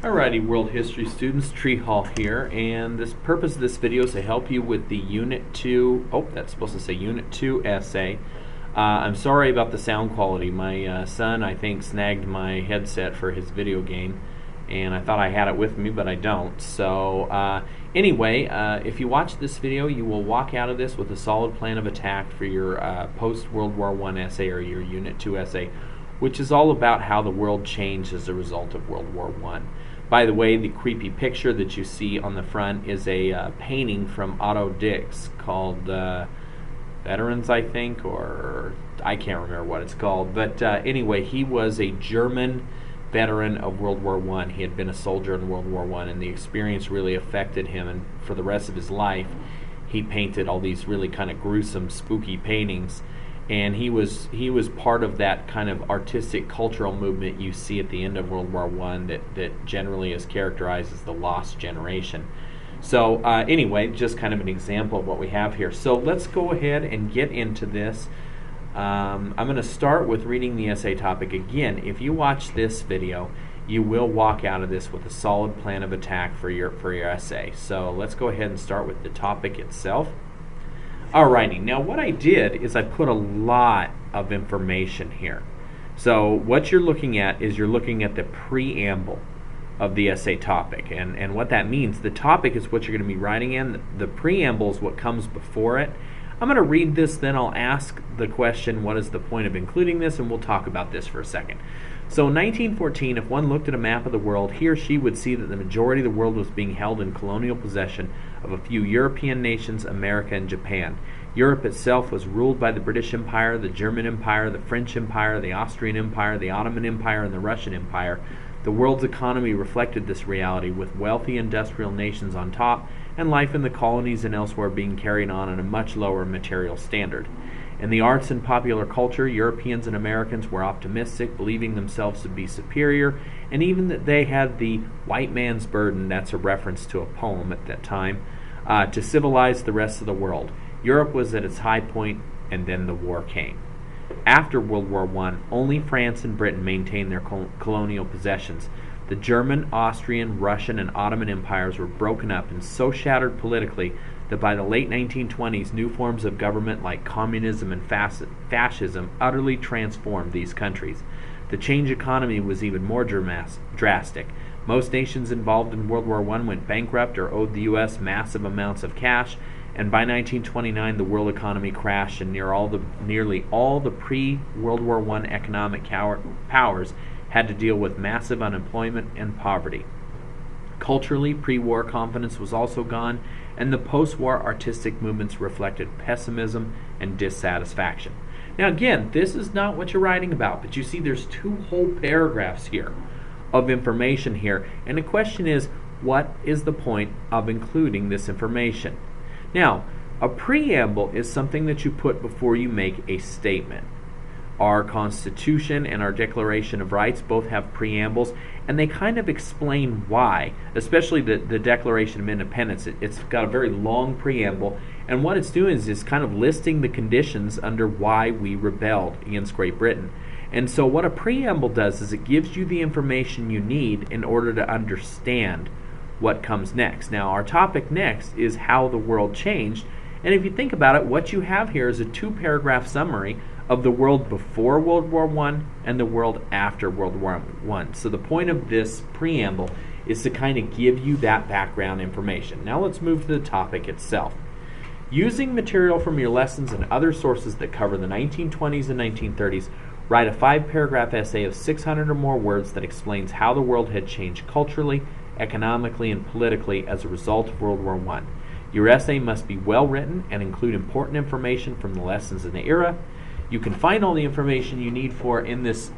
Alrighty, world history students, Tree Hall here, and the purpose of this video is to help you with the Unit 2, that's supposed to say Unit 2 essay. I'm sorry about the sound quality. My son, I think, snagged my headset for his video game, and I thought I had it with me, but I don't. So anyway, if you watch this video, you will walk out of this with a solid plan of attack for your post-World War I essay or your Unit 2 essay, which is all about how the world changed as a result of World War I. By the way, the creepy picture that you see on the front is a painting from Otto Dix called Veterans, I think, or I can't remember what it's called. But anyway, he was a German veteran of World War I. He had been a soldier in World War I, and the experience really affected him. And for the rest of his life, he painted all these really kind of gruesome, spooky paintings. And he was part of that kind of artistic cultural movement you see at the end of World War I that generally is characterized as the lost generation. So anyway, just kind of an example of what we have here. So let's go ahead and get into this. I'm going to start with reading the essay topic. Again, if you watch this video, you will walk out of this with a solid plan of attack for your essay. So let's go ahead and start with the topic itself. Alrighty, now what I did is I put a lot of information here. So what you're looking at is you're looking at the preamble of the essay topic. And what that means, the topic is what you're going to be writing in. The preamble is what comes before it. I'm going to read this, then I'll ask the question, what is the point of including this? And we'll talk about this for a second. So in 1914, if one looked at a map of the world, he or she would see that the majority of the world was being held in colonial possession of a few European nations, America and Japan. Europe itself was ruled by the British Empire, the German Empire, the French Empire, the Austrian Empire, the Ottoman Empire, and the Russian Empire. The world's economy reflected this reality, with wealthy industrial nations on top and life in the colonies and elsewhere being carried on at a much lower material standard. In the arts and popular culture, Europeans and Americans were optimistic, believing themselves to be superior, and even that they had the white man's burden, that's a reference to a poem at that time, to civilize the rest of the world. Europe was at its high point, and then the war came. After World War I, only France and Britain maintained their colonial possessions. The German, Austrian, Russian, and Ottoman empires were broken up and so shattered politically that by the late 1920s, new forms of government like communism and fascism utterly transformed these countries. The change economy was even more drastic. Most nations involved in World War I went bankrupt or owed the U.S. massive amounts of cash, and by 1929 the world economy crashed, and nearly all the pre-World War I economic powers had to deal with massive unemployment and poverty. Culturally, pre-war confidence was also gone, and the post-war artistic movements reflected pessimism and dissatisfaction. Now again, this is not what you're writing about, but you see there's two whole paragraphs here of information here, and the question is, what is the point of including this information? Now, a preamble is something that you put before you make a statement. Our Constitution and our Declaration of Rights both have preambles, and they kind of explain why, especially the Declaration of Independence. It's got a very long preamble, and what it's doing is it's kind of listing the conditions under why we rebelled against Great Britain. And so what a preamble does is it gives you the information you need in order to understand what comes next. Now, our topic next is how the world changed, and if you think about it, what you have here is a two-paragraph summary of the world before World War I and the world after World War I. So the point of this preamble is to kind of give you that background information. Now let's move to the topic itself. Using material from your lessons and other sources that cover the 1920s and 1930s, write a 5-paragraph essay of 600 or more words that explains how the world had changed culturally, economically, and politically as a result of World War I. Your essay must be well written and include important information from the lessons in the era. You can find all the information you need for this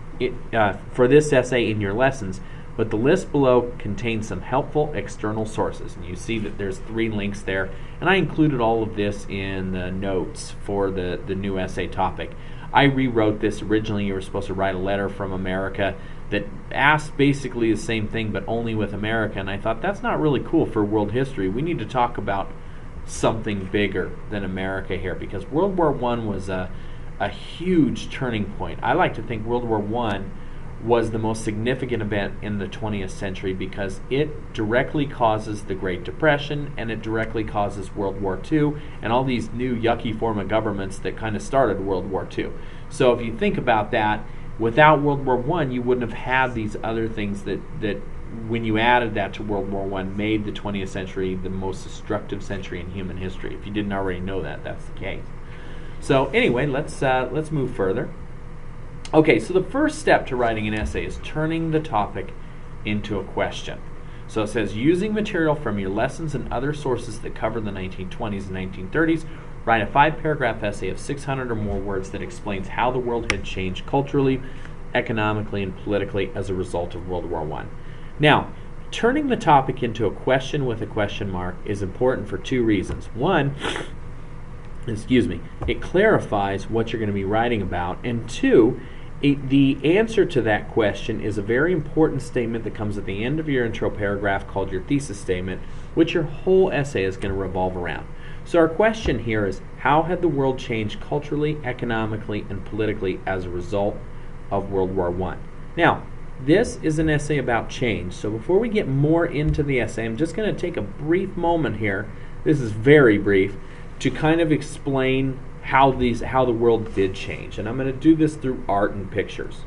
essay in your lessons, but the list below contains some helpful external sources. And you see that there's 3 links there, and I included all of this in the notes for the new essay topic. I rewrote this. Originally, you were supposed to write a letter from America that asked basically the same thing, but only with America, and I thought that's not really cool for world history. We need to talk about something bigger than America here, because World War I was a huge turning point. I like to think World War I was the most significant event in the 20th century because it directly causes the Great Depression and it directly causes World War II and all these new yucky form of governments that kind of started World War II. So if you think about that, without World War I, you wouldn't have had these other things that when you added that to World War I, made the 20th century the most destructive century in human history. If you didn't already know that, that's the case. So anyway, let's move further. Okay, so the first step to writing an essay is turning the topic into a question. So it says, using material from your lessons and other sources that cover the 1920s and 1930s, write a 5-paragraph essay of 600 or more words that explains how the world had changed culturally, economically, and politically as a result of World War I. Now, turning the topic into a question with a question mark is important for two reasons. One, it clarifies what you're going to be writing about, and two, the answer to that question is a very important statement that comes at the end of your intro paragraph called your thesis statement, which your whole essay is going to revolve around. So our question here is, how had the world changed culturally, economically, and politically as a result of World War I? Now, this is an essay about change, so before we get more into the essay, I'm just going to take a brief moment here, this is very brief, to kind of explain how the world did change. And I'm going to do this through art and pictures.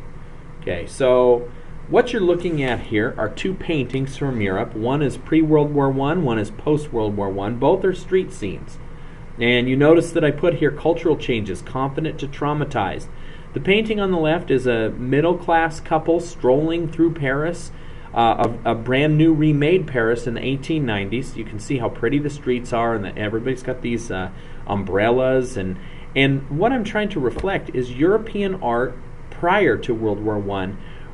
Okay, so what you're looking at here are two paintings from Europe. One is pre-World War I, one is post-World War I. Both are street scenes. And you notice that I put here cultural changes, confident to traumatized. The painting on the left is a middle-class couple strolling through Paris, a brand new remade Paris in the 1890s. You can see how pretty the streets are, and that everybody's got these umbrellas. And what I'm trying to reflect is European art prior to World War I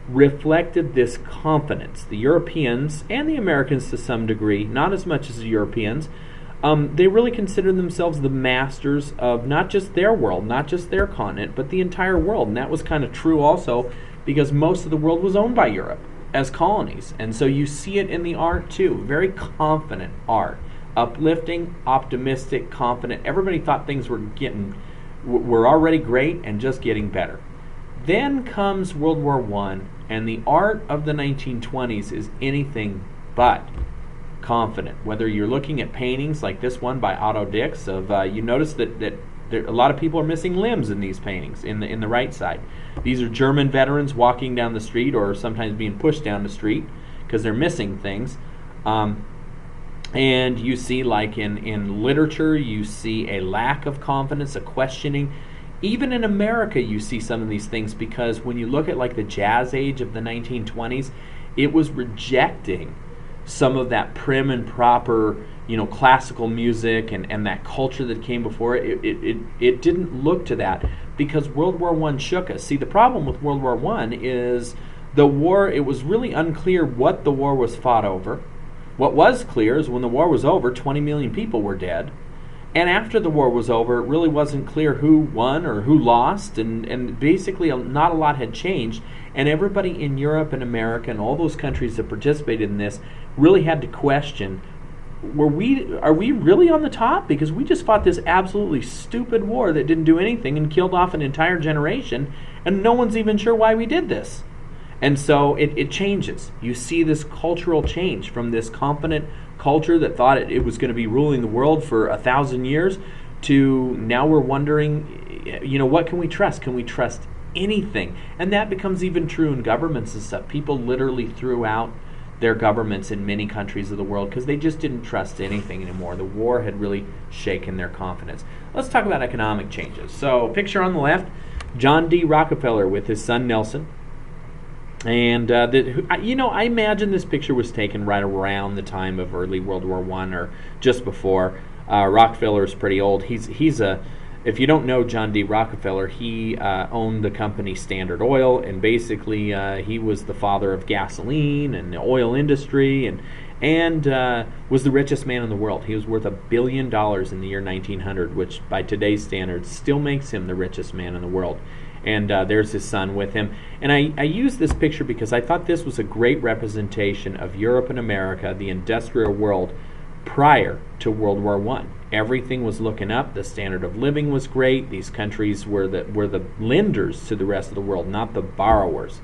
reflected this confidence. The Europeans and the Americans to some degree, not as much as the Europeans, they really considered themselves the masters of not just their world, not just their continent, but the entire world. And that was kind of true also because most of the world was owned by Europe as colonies. And so you see it in the art too. Very confident art. Uplifting, optimistic, confident. Everybody thought things were already great and just getting better. Then comes World War I, and the art of the 1920s is anything but confident. Whether you're looking at paintings like this one by Otto Dix, you notice that a lot of people are missing limbs in these paintings in the right side. These are German veterans walking down the street or sometimes being pushed down the street because they're missing things. And you see, like in literature, you see a lack of confidence, a questioning. Even in America, you see some of these things because when you look at like the jazz age of the 1920s, it was rejecting some of that prim and proper, classical music and that culture that came before it. It didn't look to that because World War I shook us. See, the problem with World War I is the war, it was really unclear what the war was fought over. What was clear is when the war was over, 20 million people were dead. And after the war was over, it really wasn't clear who won or who lost, and basically not a lot had changed. And everybody in Europe and America and all those countries that participated in this really had to question, are we really on the top? Because we just fought this absolutely stupid war that didn't do anything and killed off an entire generation, and no one's even sure why we did this. And so it changes. You see this cultural change from this confident culture that thought it was going to be ruling the world for 1,000 years to now we're wondering, what can we trust? Can we trust anything? And that becomes even true in governments and stuff. People literally threw out their governments in many countries of the world because they just didn't trust anything anymore. The war had really shaken their confidence. Let's talk about economic changes. So picture on the left, John D. Rockefeller with his son Nelson. And, I imagine this picture was taken right around the time of early World War I or just before. Rockefeller is pretty old. If you don't know John D. Rockefeller, he owned the company Standard Oil, and basically he was the father of gasoline and the oil industry and was the richest man in the world. He was worth $1 billion in the year 1900, which by today's standards still makes him the richest man in the world. And there's his son with him. And I use this picture because I thought this was a great representation of Europe and America, the industrial world, prior to World War I. Everything was looking up. The standard of living was great. These countries were the lenders to the rest of the world, not the borrowers.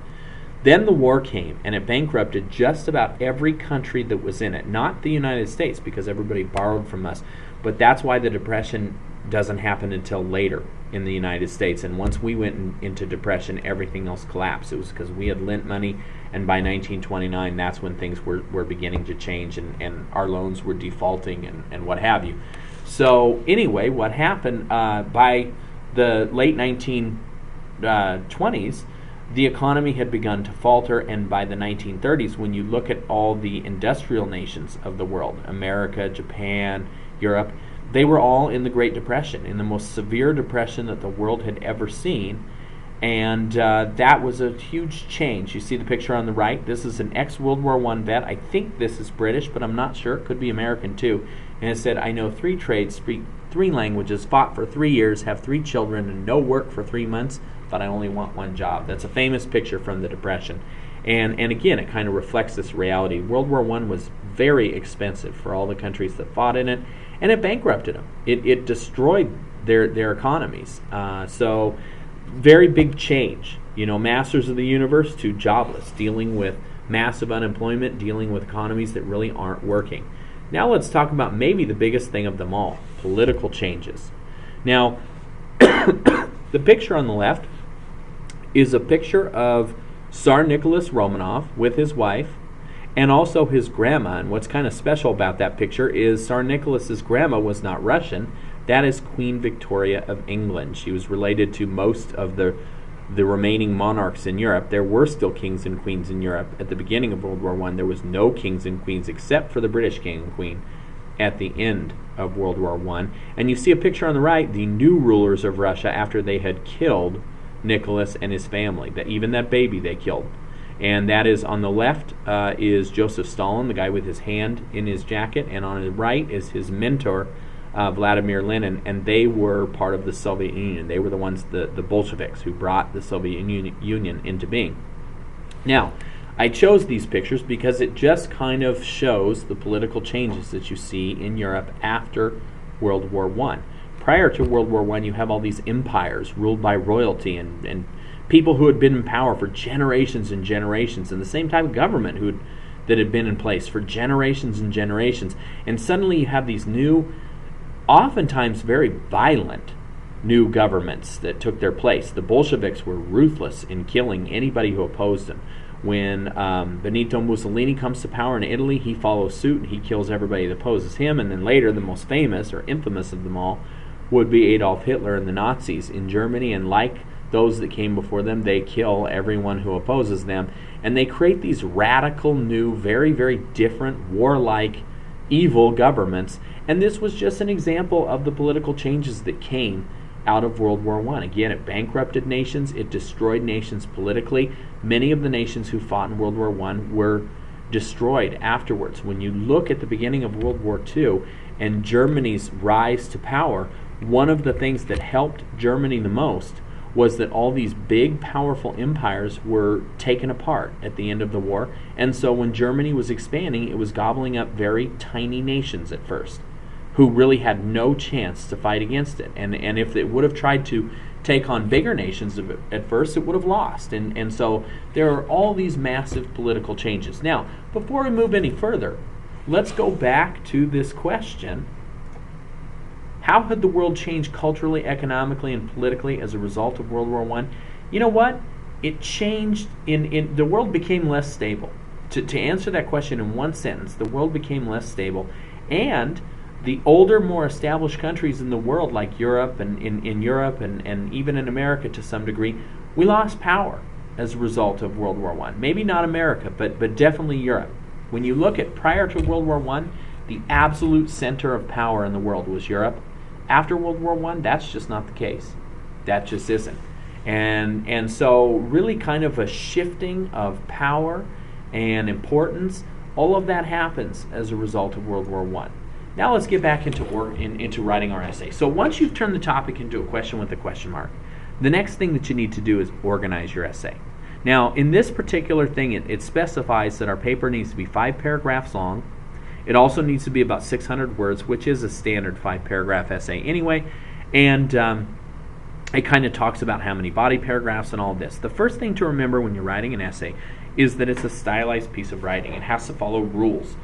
Then the war came, and it bankrupted just about every country that was in it. Not the United States, because everybody borrowed from us, but that's why the Depression doesn't happen until later in the United States. And once we went into depression, everything else collapsed. It was because we had lent money, and by 1929, that's when things were beginning to change, and our loans were defaulting and what have you. So anyway, what happened by the late 1920s, the economy had begun to falter, and by the 1930s, when you look at all the industrial nations of the world, America, Japan, Europe, they were all in the Great Depression, in the most severe depression that the world had ever seen, and that was a huge change. You see the picture on the right. This is an ex-World War I vet. I think this is British, but I'm not sure. It could be American too. And it said, "I know 3 trades, speak 3 languages, fought for 3 years, have 3 children, and no work for 3 months, but I only want 1 job." That's a famous picture from the Depression. And again, it kind of reflects this reality. World War I was very expensive for all the countries that fought in it, and it bankrupted them. It destroyed their economies. So very big change. Masters of the universe to jobless, dealing with massive unemployment, dealing with economies that really aren't working. Now let's talk about maybe the biggest thing of them all, political changes. Now, the picture on the left is a picture of Tsar Nicholas Romanov with his wife and also his grandma. And what's kind of special about that picture is Tsar Nicholas's grandma was not Russian. That is Queen Victoria of England. She was related to most of the remaining monarchs in Europe. There were still kings and queens in Europe. At the beginning of World War I, there was no kings and queens except for the British king and queen at the end of World War I. And you see a picture on the right, the new rulers of Russia after they had killed Nicholas and his family. Even that baby they killed. And that is on the left is Joseph Stalin, the guy with his hand in his jacket, and on the right is his mentor, Vladimir Lenin, and they were part of the Soviet Union. They were the ones, the Bolsheviks, who brought the Soviet Union into being. Now, I chose these pictures because it just kind of shows the political changes that you see in Europe after World War I. Prior to World War I, you have all these empires ruled by royalty and people who had been in power for generations and generations, and the same type of government that had been in place for generations and generations. And suddenly you have these new, oftentimes very violent new governments that took their place. The Bolsheviks were ruthless in killing anybody who opposed them. When Benito Mussolini comes to power in Italy, he follows suit and he kills everybody that opposes him. And then later, the most famous or infamous of them all would be Adolf Hitler and the Nazis in Germany. And like those that came before them, they kill everyone who opposes them. And they create these radical new, very, very different, warlike, evil governments. And this was just an example of the political changes that came out of World War I. Again, it bankrupted nations. It destroyed nations politically. Many of the nations who fought in World War I were destroyed afterwards. When you look at the beginning of World War II and Germany's rise to power, one of the things that helped Germany the most was that all these big, powerful empires were taken apart at the end of the war. And so when Germany was expanding, it was gobbling up very tiny nations at first, who really had no chance to fight against it. And if it would have tried to take on bigger nations at first, it would have lost. And so there are all these massive political changes. Now, before we move any further, let's go back to this question. How had the world changed culturally, economically, and politically as a result of World War I? You know what? It changed. The world became less stable. To answer that question in one sentence, the world became less stable. And the older, more established countries in the world, like Europe and in Europe and even in America to some degree, we lost power as a result of World War I. Maybe not America, but definitely Europe. When you look at prior to World War I, the absolute center of power in the world was Europe. After World War I, that's just not the case. That just isn't. And so really kind of a shifting of power and importance, all of that happens as a result of World War I. Now let's get back into writing our essay. So once you've turned the topic into a question with a question mark, the next thing that you need to do is organize your essay. Now, in this particular thing, it specifies that our paper needs to be 5 paragraphs long. It also needs to be about 600 words, which is a standard 5-paragraph essay anyway. And it kind of talks about how many body paragraphs and all of this. The first thing to remember when you're writing an essay is that it's a stylized piece of writing. It has to follow rules.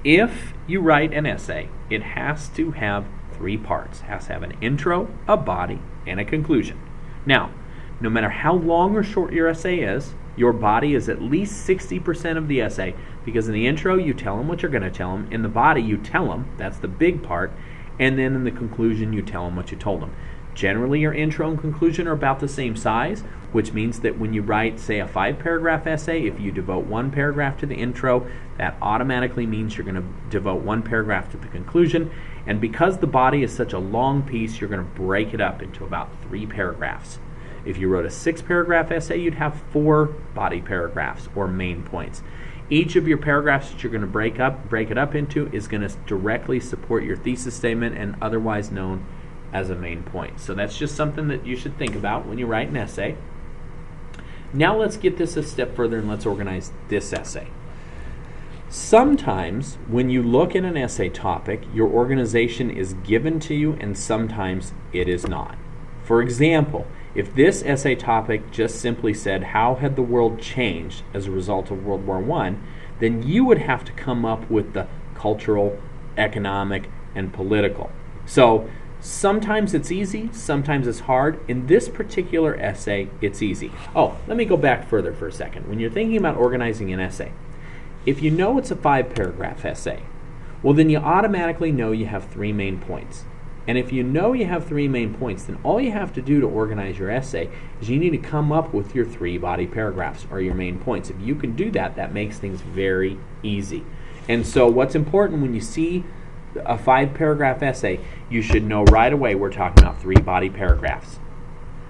If you write an essay, it has to have 3 parts. It has to have an intro, a body, and a conclusion. Now, no matter how long or short your essay is, your body is at least 60% of the essay, because in the intro you tell them what you're going to tell them, in the body you tell them, that's the big part, and then in the conclusion you tell them what you told them. Generally your intro and conclusion are about the same size, which means that when you write, say, a 5-paragraph essay, if you devote 1 paragraph to the intro, that automatically means you're going to devote 1 paragraph to the conclusion, and because the body is such a long piece, you're going to break it up into about 3 paragraphs. If you wrote a 6-paragraph essay, you'd have 4 body paragraphs or main points. Each of your paragraphs that you're going to break it up into is going to directly support your thesis statement and otherwise known as a main point. So that's just something that you should think about when you write an essay. Now let's get this a step further and let's organize this essay. Sometimes when you look at an essay topic, your organization is given to you and sometimes it is not. For example, if this essay topic just simply said, how had the world changed as a result of World War I, then you would have to come up with the cultural, economic, and political. So sometimes it's easy, sometimes it's hard. In this particular essay, it's easy. Oh, let me go back further for a second. When you're thinking about organizing an essay, if you know it's a 5-paragraph essay, well then you automatically know you have 3 main points. And if you know you have 3 main points, then all you have to do to organize your essay is you need to come up with your 3 body paragraphs or your main points. If you can do that, that makes things very easy. And so what's important when you see a 5-paragraph essay, you should know right away we're talking about 3 body paragraphs.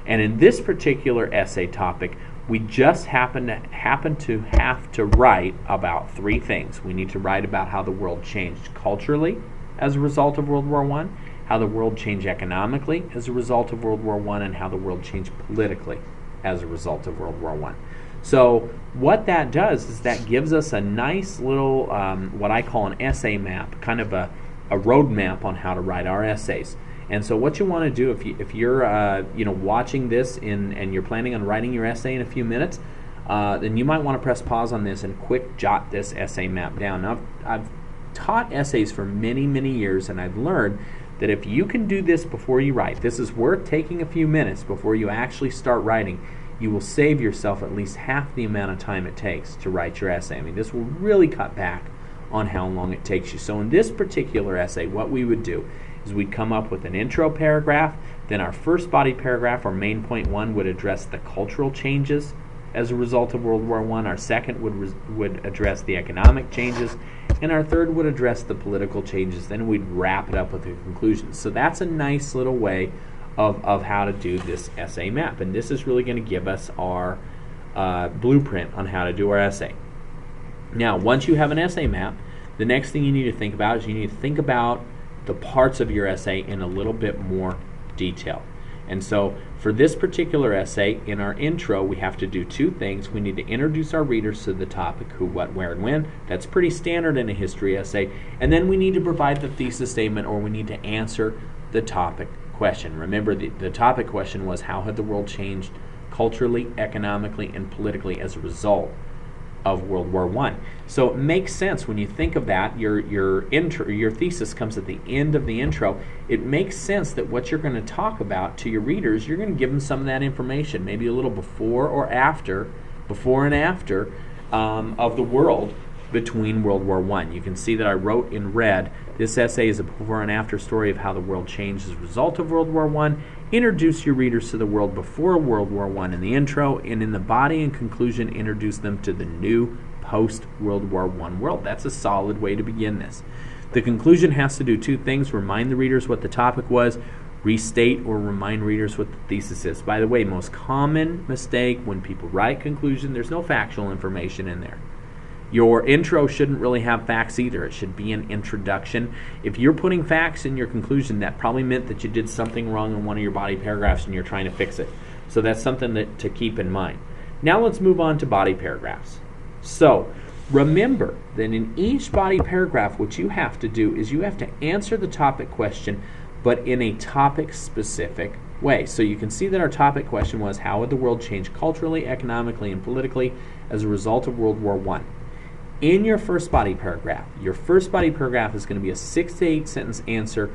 And in this particular essay topic, we just happen to have to write about 3 things. We need to write about how the world changed culturally as a result of World War I, how the world changed economically as a result of World War I, and how the world changed politically as a result of World War I. So what that does is that gives us a nice little, what I call an essay map, kind of a road map on how to write our essays. And so what you want to do if you're watching this and you're planning on writing your essay in a few minutes, then you might want to press pause on this and quick jot this essay map down. Now, I've taught essays for many, many years, and I've learned that if you can do this before you write, this is worth taking a few minutes before you actually start writing, you will save yourself at least half the amount of time it takes to write your essay. I mean, this will really cut back on how long it takes you. So in this particular essay, what we would do is we'd come up with an intro paragraph, then our first body paragraph, or main point 1, would address the cultural changes as a result of World War I, our second would address the economic changes, and our third would address the political changes. Then we'd wrap it up with a conclusion. So that's a nice little way of how to do this essay map, and this is really going to give us our blueprint on how to do our essay. Now, once you have an essay map, the next thing you need to think about is you need to think about the parts of your essay in a little bit more detail. And so for this particular essay, in our intro, we have to do 2 things. We need to introduce our readers to the topic, who, what, where, and when. That's pretty standard in a history essay. And then we need to provide the thesis statement, or we need to answer the topic question. Remember, the topic question was, how had the world changed culturally, economically, and politically as a result of World War I? So it makes sense when you think of that. Your thesis comes at the end of the intro. It makes sense that what you're going to talk about to your readers, you're going to give them some of that information, maybe a little before and after of the world between World War I. You can see that I wrote in red, this essay is a before and after story of how the world changed as a result of World War I. Introduce your readers to the world before World War I in the intro, and in the body and conclusion, introduce them to the new post-World War I world. That's a solid way to begin this. The conclusion has to do 2 things: remind the readers what the topic was, restate or remind readers what the thesis is. By the way, most common mistake when people write conclusion, there's no factual information in there. Your intro shouldn't really have facts either. It should be an introduction. If you're putting facts in your conclusion, that probably meant that you did something wrong in one of your body paragraphs and you're trying to fix it. So that's something to keep in mind. Now let's move on to body paragraphs. So remember that in each body paragraph, what you have to do is you have to answer the topic question, but in a topic-specific way. So you can see that our topic question was, how would the world change culturally, economically, and politically as a result of World War I? In your first body paragraph is going to be a 6 to 8 sentence answer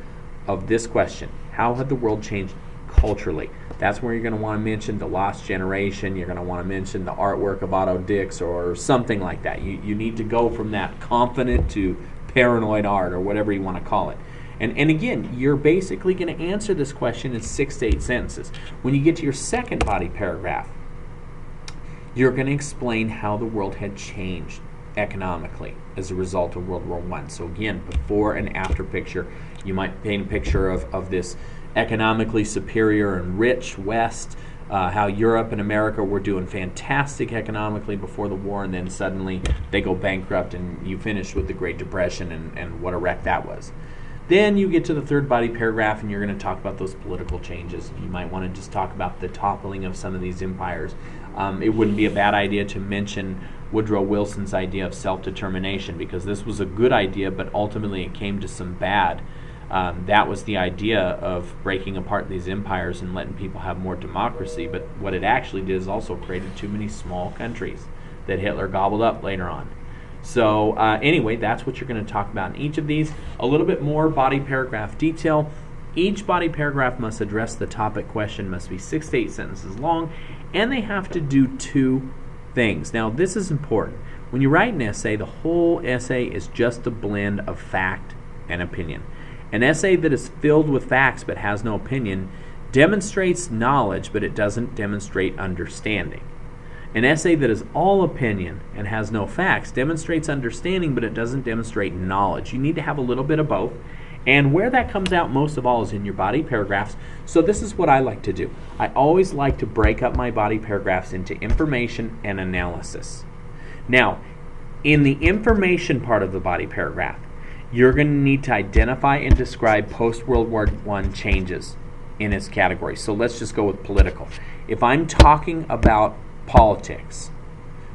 of this question. How had the world changed culturally? That's where you're going to want to mention The Lost Generation. You're going to want to mention the artwork of Otto Dix or something like that. You need to go from that confident to paranoid art or whatever you want to call it. And again, you're basically going to answer this question in 6 to 8 sentences. When you get to your second body paragraph, you're going to explain how the world had changed economically as a result of World War I. So again, before and after picture, you might paint a picture of this economically superior and rich West, how Europe and America were doing fantastic economically before the war, and then suddenly they go bankrupt and you finish with the Great Depression and what a wreck that was. Then you get to the third body paragraph and you're going to talk about those political changes. You might want to just talk about the toppling of some of these empires. It wouldn't be a bad idea to mention Woodrow Wilson's idea of self-determination, because this was a good idea, but ultimately it came to some bad. That was the idea of breaking apart these empires and letting people have more democracy, but what it actually did is also created too many small countries that Hitler gobbled up later on. So anyway, that's what you're going to talk about in each of these. A little bit more body paragraph detail. Each body paragraph must address the topic question, must be 6 to 8 sentences long, and they have to do 2 things. Now, this is important. When you write an essay, the whole essay is just a blend of fact and opinion. An essay that is filled with facts but has no opinion demonstrates knowledge, but it doesn't demonstrate understanding. An essay that is all opinion and has no facts demonstrates understanding, but it doesn't demonstrate knowledge. You need to have a little bit of both. And where that comes out most of all is in your body paragraphs. So this is what I like to do. I always like to break up my body paragraphs into information and analysis. Now, in the information part of the body paragraph, you're going to need to identify and describe post-World War I changes in its category. So let's just go with political. If I'm talking about politics,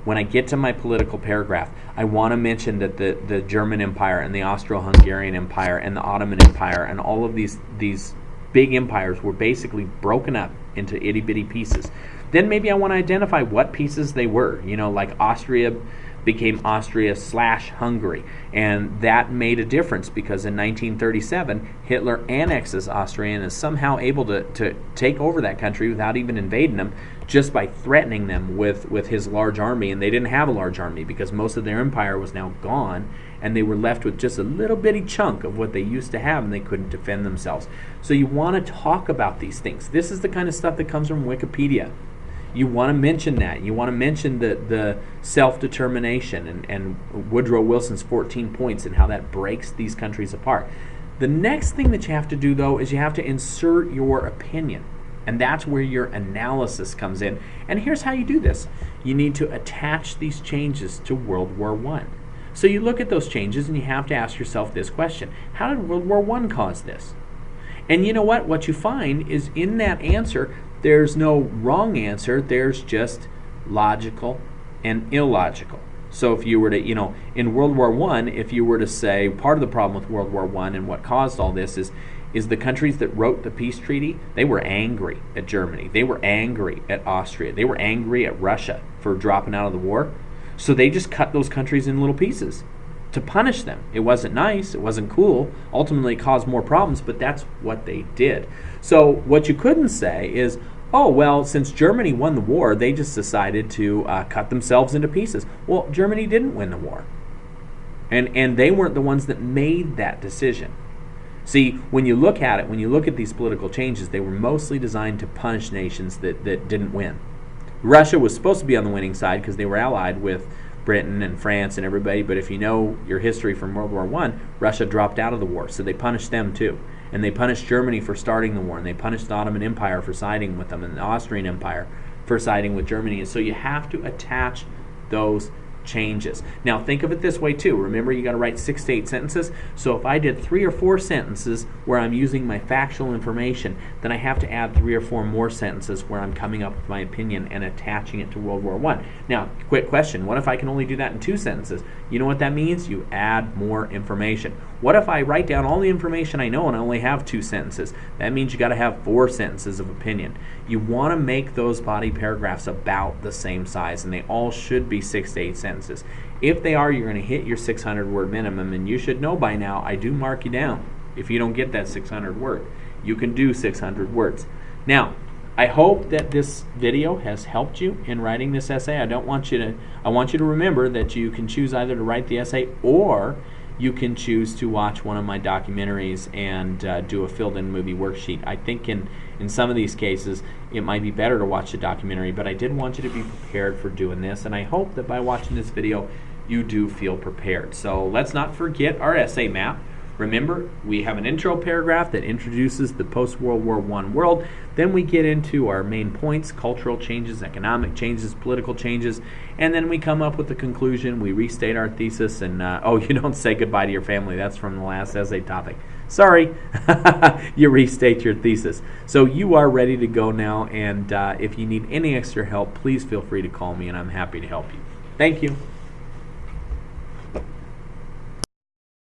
when I get to my political paragraph, I want to mention that the German Empire and the Austro-Hungarian Empire and the Ottoman Empire and all of these big empires were basically broken up into itty-bitty pieces. Then maybe I want to identify what pieces they were. You know, like Austria became Austria/Hungary, and that made a difference because in 1937 Hitler annexes Austria and is somehow able to take over that country without even invading them, just by threatening them with his large army. And they didn't have a large army because most of their empire was now gone, and they were left with just a little bitty chunk of what they used to have, and they couldn't defend themselves. So you want to talk about these things. This is the kind of stuff that comes from Wikipedia. You want to mention that. You want to mention the self-determination and Woodrow Wilson's 14 points and how that breaks these countries apart. The next thing that you have to do, though, is you have to insert your opinion. And that's where your analysis comes in. And here's how you do this. You need to attach these changes to World War I. So you look at those changes and you have to ask yourself this question. How did World War I cause this? And you know what? What you find is in that answer, there's no wrong answer. There's just logical and illogical. So if you were to, in World War I, if you were to say part of the problem with World War I and what caused all this is the countries that wrote the peace treaty, they were angry at Germany. They were angry at Austria. They were angry at Russia for dropping out of the war. So they just cut those countries in little pieces to punish them. It wasn't nice. It wasn't cool. Ultimately, it caused more problems, but that's what they did. So what you couldn't say is, oh, well, since Germany won the war, they just decided to cut themselves into pieces. Well, Germany didn't win the war. And they weren't the ones that made that decision. See, when you look at it, when you look at these political changes, they were mostly designed to punish nations that didn't win. Russia was supposed to be on the winning side because they were allied with Britain and France and everybody, but if you know your history from World War I, Russia dropped out of the war, so they punished them too. And they punished Germany for starting the war, and they punished the Ottoman Empire for siding with them, and the Austrian Empire for siding with Germany. And so you have to attach those changes. Now think of it this way too. Remember, you got to write 6 to 8 sentences. So if I did 3 or 4 sentences where I'm using my factual information, then I have to add 3 or 4 more sentences where I'm coming up with my opinion and attaching it to World War I. Now, quick question, what if I can only do that in 2 sentences? You know what that means? You add more information. What if I write down all the information I know and I only have 2 sentences? That means you got to have 4 sentences of opinion. You want to make those body paragraphs about the same size, and they all should be 6 to 8 sentences. If they are, you're going to hit your 600 word minimum, and you should know by now, I do mark you down. If you don't get that 600 word, you can do 600 words. Now, I hope that this video has helped you in writing this essay. I want you to remember that you can choose either to write the essay, or you can choose to watch one of my documentaries and do a filled-in movie worksheet. I think in some of these cases it might be better to watch the documentary, but I did want you to be prepared for doing this, and I hope that by watching this video you do feel prepared. So let's not forget our essay map. Remember, we have an intro paragraph that introduces the post-World War I world. Then we get into our main points: cultural changes, economic changes, political changes, and then we come up with the conclusion. We restate our thesis, and oh, you don't say goodbye to your family. That's from the last essay topic. Sorry, you restate your thesis. So you are ready to go now, and if you need any extra help, please feel free to call me, and I'm happy to help you. Thank you.